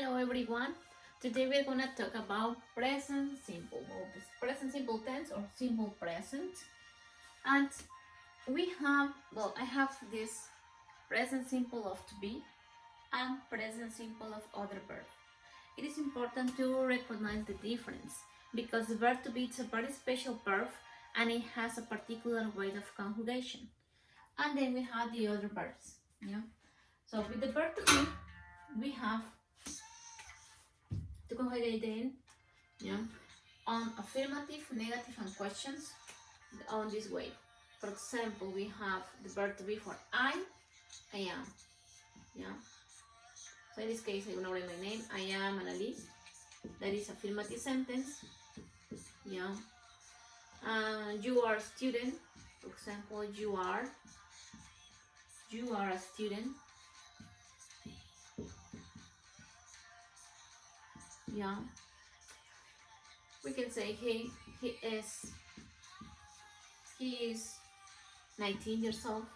Hello everyone. Today we're gonna talk about present simple, this present simple tense or simple present. And I have this present simple of to be and present simple of other verb. It is important to recognize the difference because the verb to be is a very special verb and it has a particular way of conjugation. And then we have the other verbs. So with the verb to be, we have to conjugate then yeah, on affirmative, negative, and questions on this way. For example, we have the verb to be for I am. Yeah. So in this case, I'm gonna write my name. I am Annalise. That is affirmative sentence. Yeah. You are a student. For example, you are a student. Yeah. We can say he is 19 years old.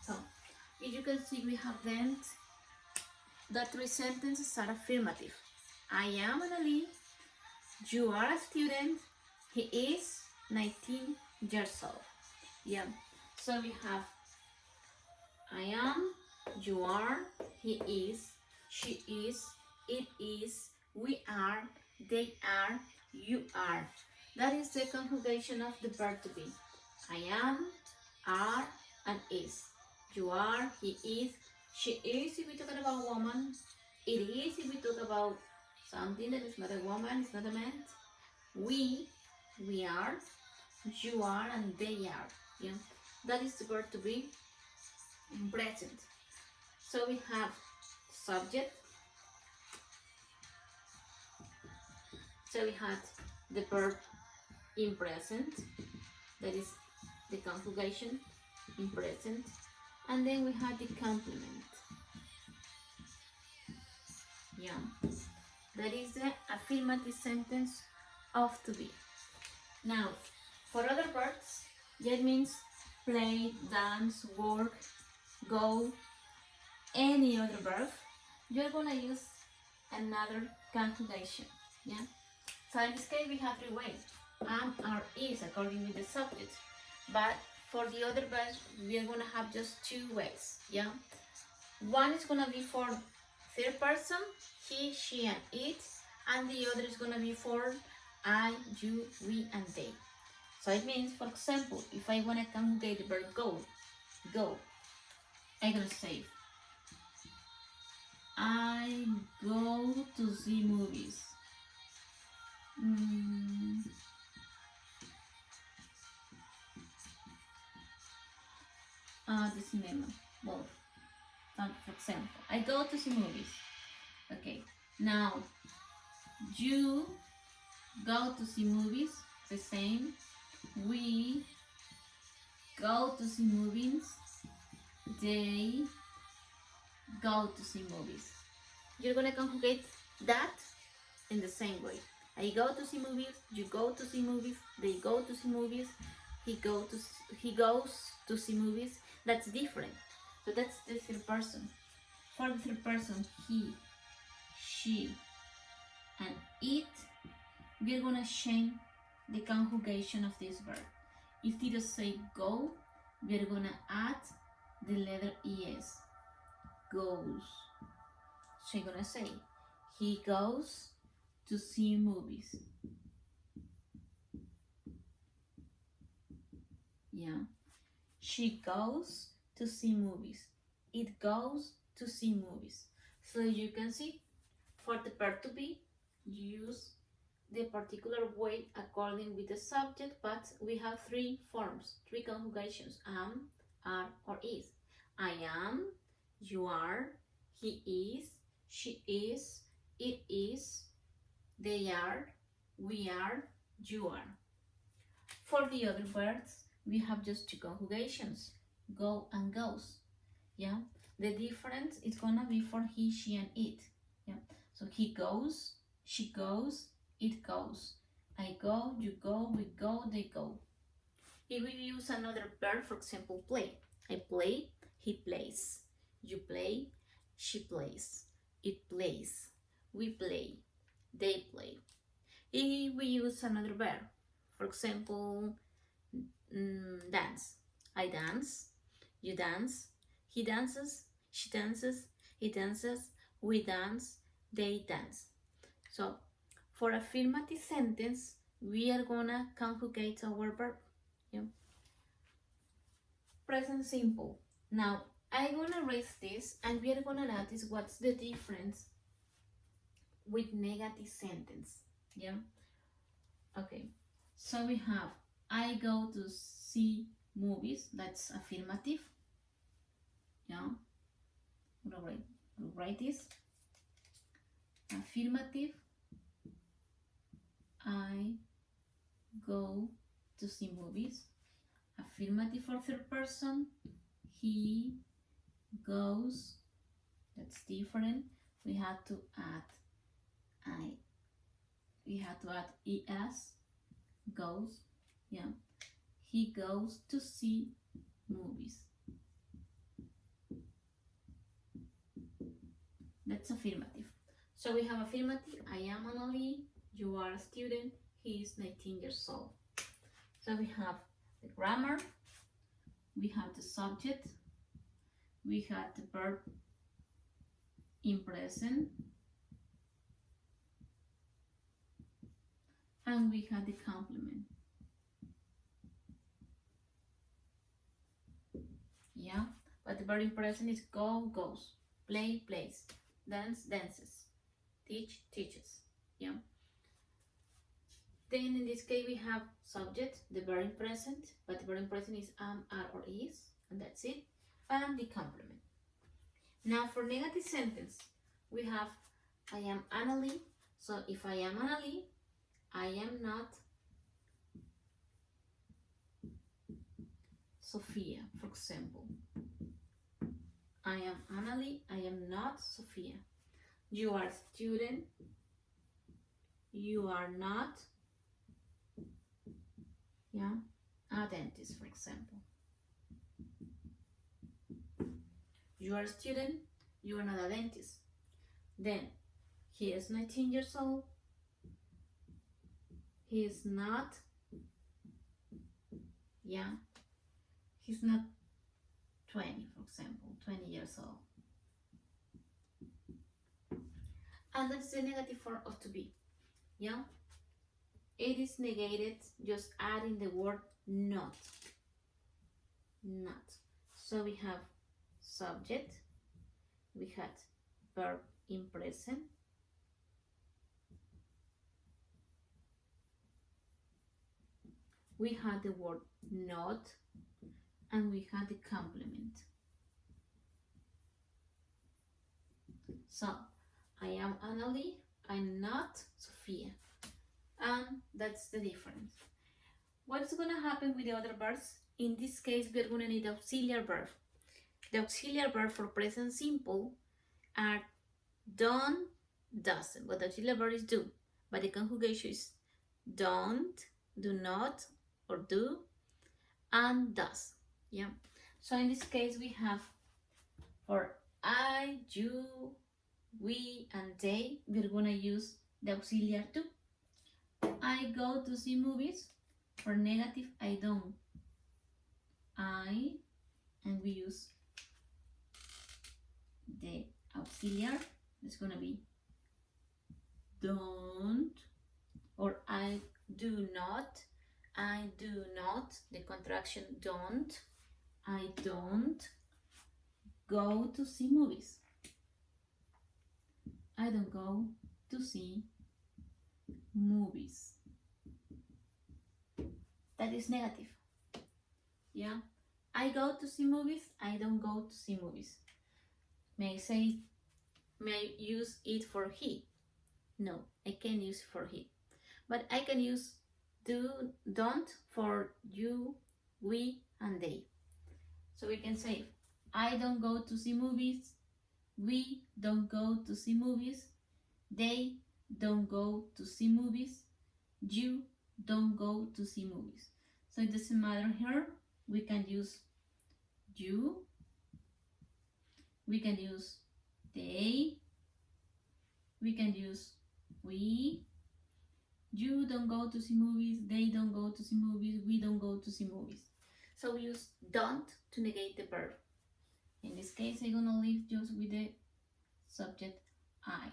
So, if you can see, we have then the three sentences are affirmative. I am Annalise. You are a student. He is 19 years old. Yeah. So we have I am, you are, he is, she is, it is, we are, they are, you are. That is the conjugation of the verb to be. I am, are, and is. You are, he is, she is if we talk about woman. It is if we talk about something that is not a woman, it's not a man. We are, you are, and they are. Yeah, that is the verb to be in present. So we have subject. So we had the verb in present, that is the conjugation in present, and then we had the complement. Yeah, that is the affirmative sentence of to be. Now, for other verbs, that means play, dance, work, go, any other verb, you're gonna use another conjugation. Yeah. So in this case, we have three ways: am, are, is, according to the subject. But for the other verbs, we are gonna have just two ways. Yeah. One is gonna be for third person, he, she, and it, and the other is gonna be for I, you, we, and they. So it means, for example, if I wanna conjugate the verb go, I'm gonna say I go to see movies. The cinema. Well, for example, I go to see movies. Okay, now you go to see movies. The same. We go to see movies. They go to see movies. You're gonna conjugate that in the same way. I go to see movies. You go to see movies. They go to see movies. He goes to see movies. That's different. So that's the third person. For the third person, he, she, and it, we're gonna change the conjugation of this verb. Instead of say go, we're gonna add the letter es. Goes. So you're gonna say he goes to see movies. Yeah. She goes to see movies. It goes to see movies. So you can see, for the verb to be, use the particular way according with the subject, but we have three forms, three conjugations: am, are, or is. I am, you are, he is, she is, it is, they are, we are, you are. For the other words, we have just two conjugations, go and goes. Yeah, the difference is gonna be for he, she, and it. Yeah, so he goes, she goes, it goes. I go, you go, we go, they go. If we use another verb, for example, play. I play, He plays. You play. She plays. It plays. We play. They play. If we use another verb, for example, dance. I dance. You dance. He dances. She dances. He dances. We dance. They dance. So, for affirmative sentence, we are gonna conjugate our verb. Yeah. Present simple. Now, I'm gonna erase this and we are gonna notice what's the difference with negative sentence. Yeah. Okay. So we have I go to see movies. That's affirmative. Yeah. We'll write this. Affirmative. I go to see movies. Affirmative for third person. He goes. That's different. We have to add I. We have to add es. Goes. Yeah. He goes to see movies. That's affirmative. So we have affirmative. I am Annalie. You are a student. He is 19 years old. So we have the grammar. We have the subject. We have the verb in present. And we have the complement. Yeah, but the verb in present is go, goes, play, plays, dance, dances, teach, teaches. Yeah. Then in this case we have subject, the verb in present, but the verb in present is am, are, or is, and that's it. And the complement. Now for negative sentence, we have I am Annalie. So if I am Annalie, I am not Sophia, for example. I am Annalie, I am not Sophia. You are a student. You are not, yeah, a dentist, for example. You are a student. You are not a dentist. Then, he is 19 years old. He is not, yeah, he's not 20, for example, 20 years old. And that's the negative form of to be, yeah? It is negated just adding the word not. Not. So we have subject, we had verb in present, we had the word not, and we had the complement. So, I am Annalie, I'm not Sophia. And that's the difference. What's going to happen with the other verbs? In this case, we're going to need auxiliary verb. The auxiliary verb for present simple are done, doesn't. What the auxiliary verb is do, but the conjugation is don't, do not, or do, and does. Yeah. So in this case, we have for I, you, we, and they, we're gonna use the auxiliary to. I go to see movies. For negative, I don't. I, and we use the auxiliary. It's gonna be don't, or I do not. I do not, the contraction don't. I don't go to see movies. I don't go to see movies. That is negative. Yeah. I go to see movies. I don't go to see movies. May I use it for he? No, I can't use it for he. But I can use do, don't for you, we, and they. So we can say, I don't go to see movies. We don't go to see movies. They don't go to see movies. You don't go to see movies. So it doesn't matter here. We can use you, we can use they, we can use we. You don't go to see movies, they don't go to see movies, we don't go to see movies. So we use don't to negate the verb. In this case, I'm gonna leave just with the subject I.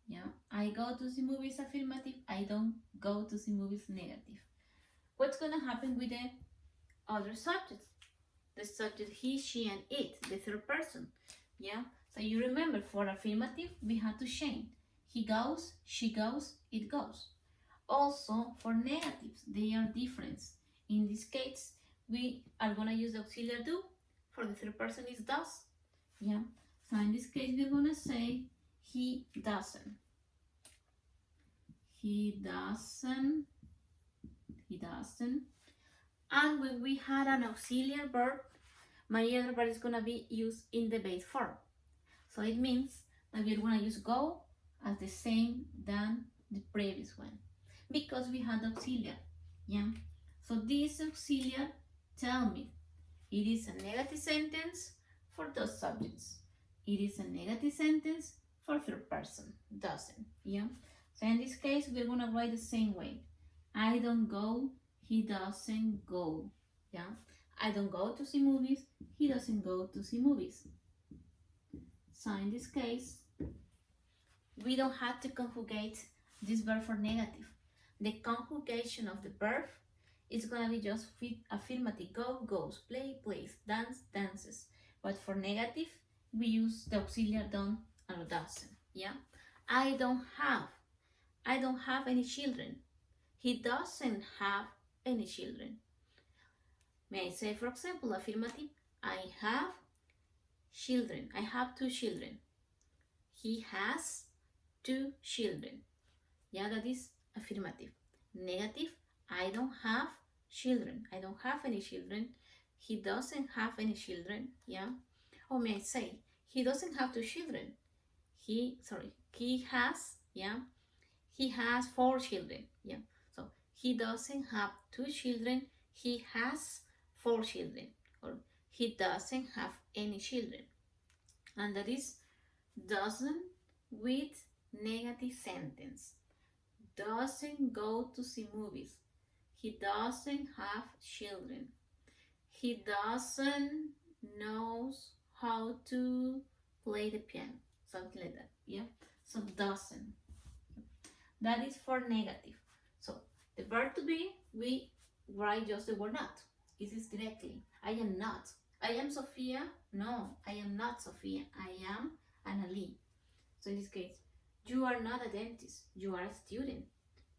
Yeah, I go to see movies affirmative, I don't go to see movies negative. What's gonna happen with the other subjects? The subject he, she, and it, the third person. Yeah, so you remember for affirmative, we have to change. He goes, she goes, it goes. Also, for negatives, they are different. In this case, we are gonna use the auxiliary do. For the third person is does. Yeah, so in this case, we're gonna say he doesn't. He doesn't. He doesn't. And when we had an auxiliary verb, my other verb is gonna be used in the base form. So it means that we're gonna use go as the same than the previous one because we had auxiliary. Yeah. So this auxiliary tell me it is a negative sentence for those subjects. It is a negative sentence for third person. Doesn't. Yeah. So in this case, we're gonna write the same way. I don't go. He doesn't go. Yeah. I don't go to see movies. He doesn't go to see movies. So in this case, we don't have to conjugate this verb for negative. The conjugation of the verb is gonna be just affirmative. Go, goes, play, plays, dance, dances. But for negative, we use the auxiliary don't and doesn't. Yeah. I don't have any children. He doesn't have any children. May I say, for example, affirmative, I have children. I have 2 children. He has 2 children. Yeah, that is affirmative. Negative, I don't have children. I don't have any children. He doesn't have any children. Yeah. Or may I say, he doesn't have 2 children. He has, yeah, he has 4 children. Yeah. So he doesn't have 2 children. He has 4 children. Or he doesn't have any children. And that is doesn't with negative sentence. Doesn't go to see movies. He doesn't have children. He doesn't knows how to play the piano. Something like that. Yeah. So doesn't. That is for negative. So the verb to be, we write just the word not. This is directly. I am not. I am Sophia. No, I am not Sophia. I am Annalie. So in this case, you are not a dentist. You are a student.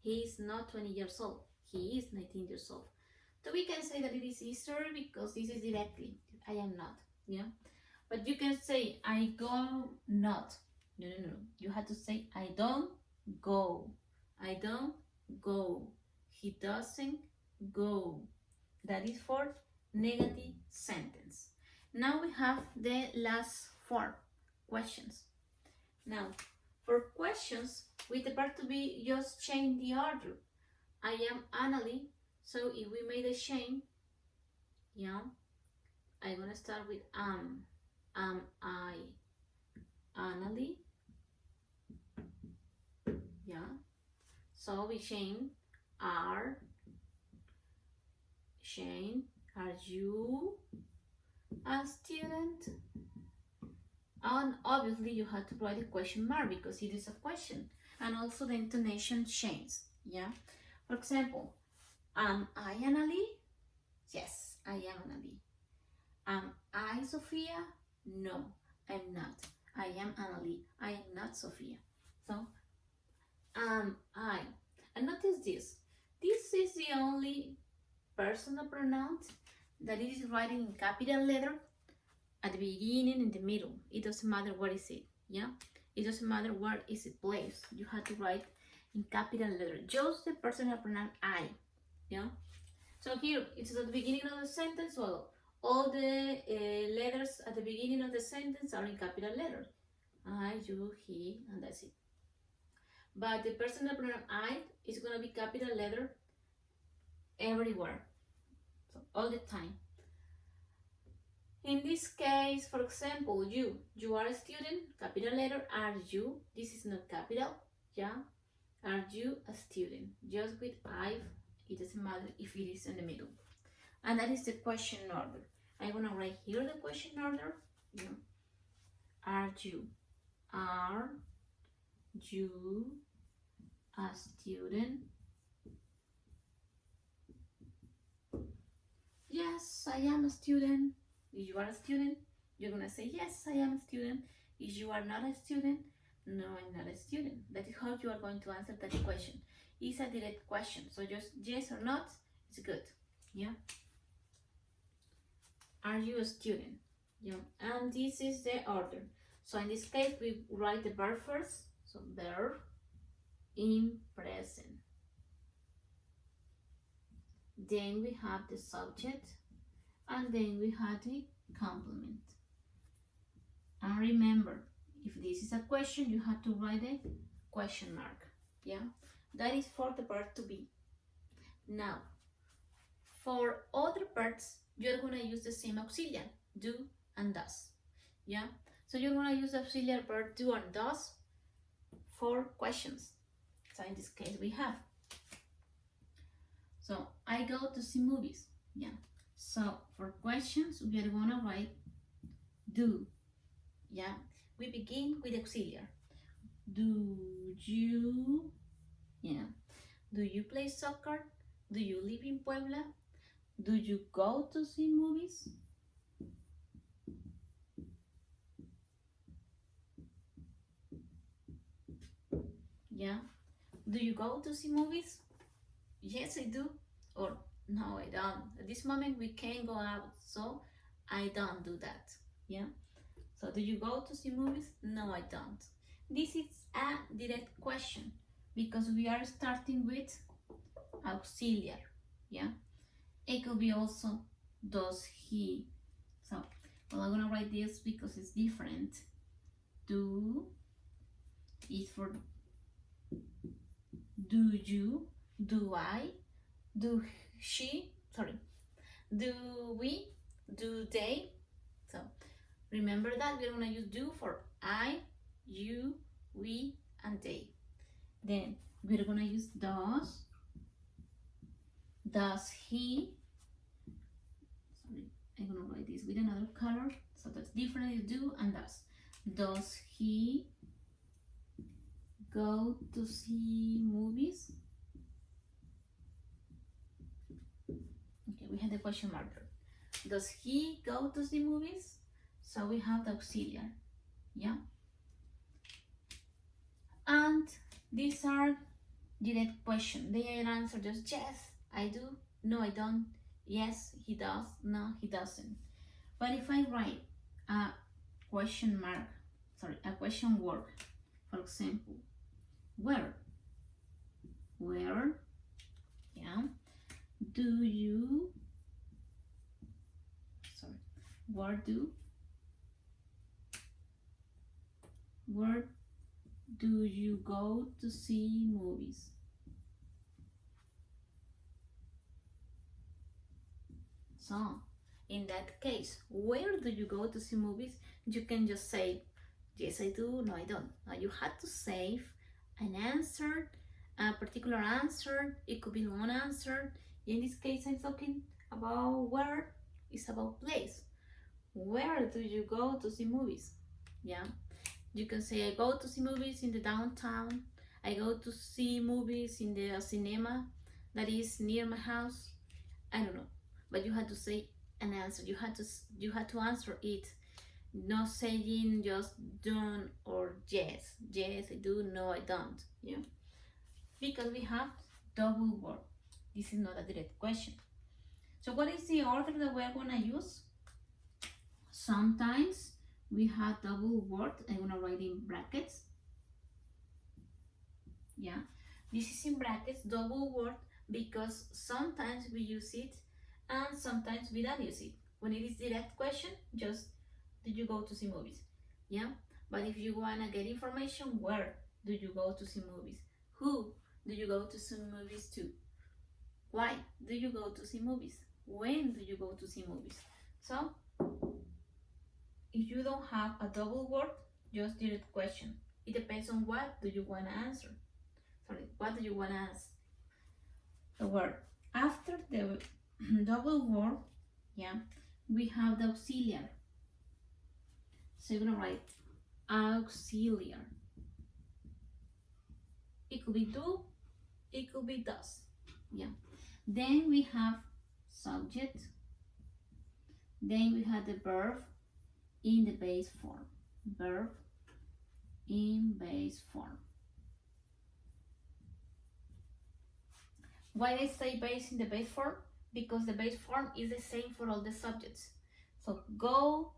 He is not 20 years old. He is 19 years old. So we can say that it is easier because this is directly. I am not. Yeah. But you can say I go not. No. You have to say I don't go. I don't go. He doesn't go. That is for negative sentence. Now we have the last 4 questions. Now, for questions, with the verb to be, just change the order. I am Annalie. So if we made a change, yeah, I'm gonna start with am. Am I Annalie? Yeah. So we change are. Shane, are you a student? And obviously you have to write a question mark because it is a question. And also the intonation changes. Yeah. For example, am I Annalie? Yes, I am Annalie. Am I Sophia? No, I'm not. I am Annalie. I am not Sophia. So, am I. And notice this. This is the only personal pronoun that it is writing in capital letter at the beginning and the middle. It doesn't matter where is it. Yeah. It doesn't matter where is it placed. You have to write in capital letter. Just the personal pronoun I. Yeah. So here it's at the beginning of the sentence. So all the letters at the beginning of the sentence are in capital letters. I, you, he, and that's it. But the personal pronoun I is gonna be capital letter everywhere. So all the time. In this case, for example, you are a student, capital letter, are you? This is not capital, yeah? Are you a student? Just with I, it doesn't matter if it is in the middle. And that is the question order. I'm gonna write here the question order. Yeah. Are you a student? Yes, I am a student. If you are a student, you're gonna say yes, I am a student. If you are not a student, no, I'm not a student. That is how you are going to answer that question. It's a direct question, so just yes or not is good. Yeah. Are you a student? Yeah. And this is the order. So in this case, we write the verb first. So verb in present. Then we have the subject, and then we have the complement. And remember, if this is a question, you have to write a question mark. Yeah, that is for the verb to be. Now, for other parts, you're gonna use the same auxiliary, do and does. Yeah, so you're gonna use the auxiliary verb do and does for questions. So in this case, we have. So I go to see movies. Yeah. So for questions, we are gonna write do. Yeah. We begin with auxiliary. Do you? Yeah. Do you play soccer? Do you live in Puebla? Do you go to see movies? Yeah. Do you go to see movies? Yes, I do. Or no, I don't. At this moment, we can't go out, so I don't do that. Yeah. So, do you go to see movies? No, I don't. This is a direct question because we are starting with auxiliary. Yeah. It could be also does he. So, well, I'm gonna write this because it's different. Do is for do you, do I, do she, sorry, do we, do they. So remember that we're gonna use do for I, you, we, and they. Then we're gonna use does he, sorry, I'm gonna write this with another color, so that's different, do and does. Does he go to see movies? Okay, we have the question marker. Does he go to see movies? So we have the auxiliary, yeah? And these are direct questions. They answer just yes, I do, no, I don't, yes, he does, no, he doesn't. But if I write a question mark, sorry, a question word, for example, where, yeah, do you, sorry, where do you go to see movies? So, in that case, where do you go to see movies? You can just say, yes, I do, no, I don't. Now you have to save an answer, a particular answer. It could be one answer. In this case, I'm talking about where. It's about place. Where do you go to see movies? Yeah. You can say, I go to see movies in the downtown. I go to see movies in the cinema that is near my house. I don't know. But you had to say an answer. You had to answer it. Not saying just don't or yes. Yes, I do. No, I don't. Yeah. Because we have double word. This is not a direct question. So what is the order that we're gonna use? Sometimes we have double word. I'm gonna write in brackets. Yeah, this is in brackets, double word, because sometimes we use it and sometimes we don't use it. When it is direct question, just do you go to see movies? Yeah, but if you wanna get information, where do you go to see movies? Who do you go to see movies to? Why do you go to see movies? When do you go to see movies? So if you don't have a double word, just direct question. It depends on what do you want to answer. Sorry, what do you want to ask? The word. After the double word, yeah, we have the auxiliary. So you're gonna write auxiliary. It could be do, it could be does. Yeah. Then we have subject. Then we have the verb in the base form. Verb in base form. Why I say base in the base form? Because the base form is the same for all the subjects. So go,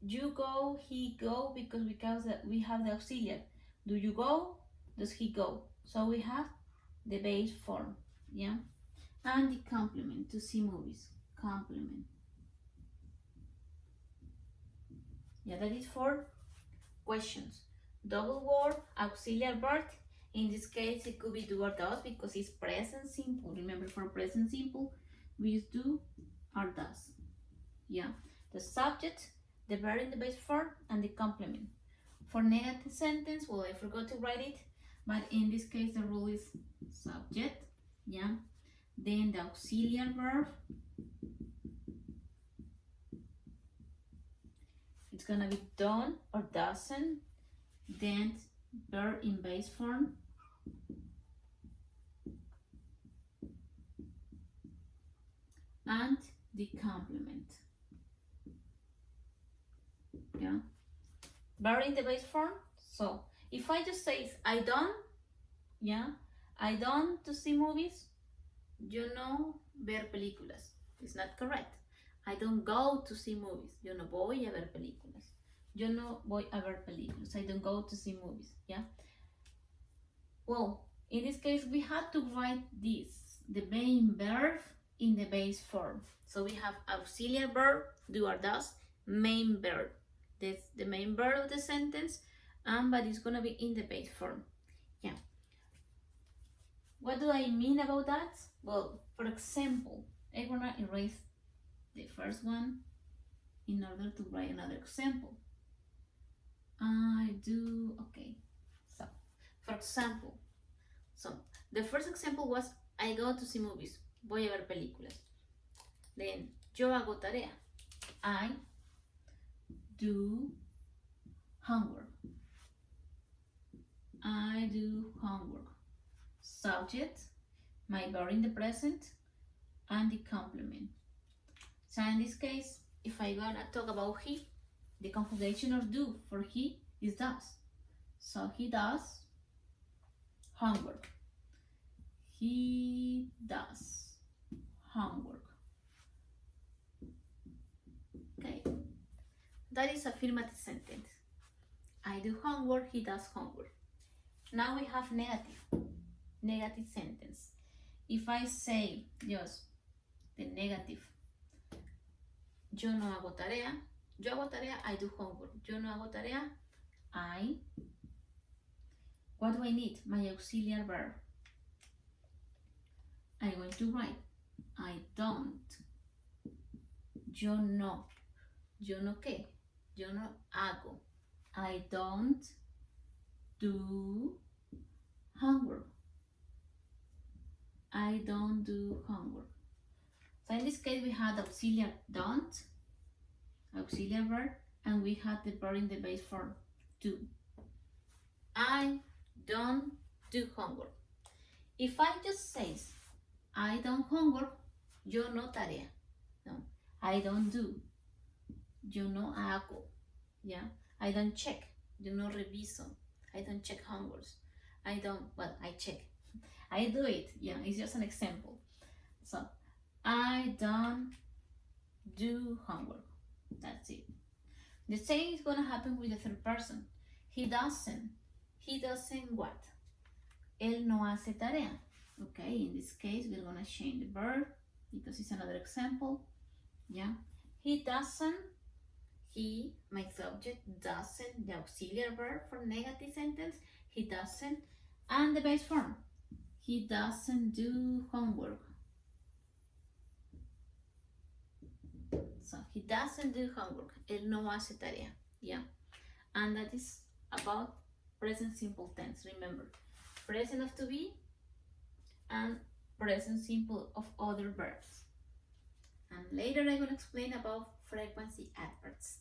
you go, he go, because we have the auxiliary. Do you go? Does he go? So we have the base form, yeah? And the complement, to see movies, complement. Yeah, that is for questions. Double word, auxiliary verb. In this case, it could be do or does because it's present simple. Remember, for present simple, we use do or does. Yeah, the subject, the verb in the base form, and the complement. For negative sentence, well, I forgot to write it, but in this case, the rule is subject, yeah, then the auxiliary verb. It's gonna be done or doesn't, then verb in base form, and the complement. Yeah, verb in the base form. So if I just say I don't, yeah, I don't to see movies, yo no ver películas. It's not correct. I don't go to see movies. Yo no voy a ver películas. Yo no voy a ver películas. I don't go to see movies. Yeah. Well, in this case, we had to write this, the main verb in the base form. So we have auxiliary verb, do or does, main verb. That's the main verb of the sentence, but it's gonna be in the base form. Yeah. What do I mean about that? Well, for example, I'm gonna erase the first one in order to write another example. I do, okay. So, for example, so the first example was I go to see movies. Voy a ver películas. Then, yo hago tarea. I do homework. I do homework. Subject, my verb in the present, and the complement. So in this case, if I gonna talk about he, the conjugation of do for he is does. So he does homework. He does homework. Okay, that is affirmative sentence. I do homework, he does homework. Now we have negative sentence. If I say just the negative, yo no hago tarea, yo hago tarea, I do homework. Yo no hago tarea, what do I need? My auxiliary verb. I'm going to write, I don't. Yo no. Yo no qué? Yo no hago. I don't do homework. I don't do homework. So in this case, we had auxiliary don't, auxiliary verb, and we had the verb in the base form do. I don't do homework. If I just say I don't homework, yo no tarea. No, I don't do. Yo no hago. Yeah, I don't check. Yo no reviso. I don't check homeworks. I don't, well, I check. I do it. Yeah, it's just an example. So, I don't do homework. That's it. The same is gonna happen with the third person. He doesn't. He doesn't what? Él no hace tarea. Okay, in this case, we're gonna change the verb because it's another example. Yeah, he doesn't. He, my subject, doesn't, the auxiliary verb for negative sentence, he doesn't, and the base form, he doesn't do homework. So He doesn't do homework. Él no hace tarea. Yeah. And that is about present simple tense. Remember, present of to be and present simple of other verbs. And later I'm going to explain about frequency adverbs.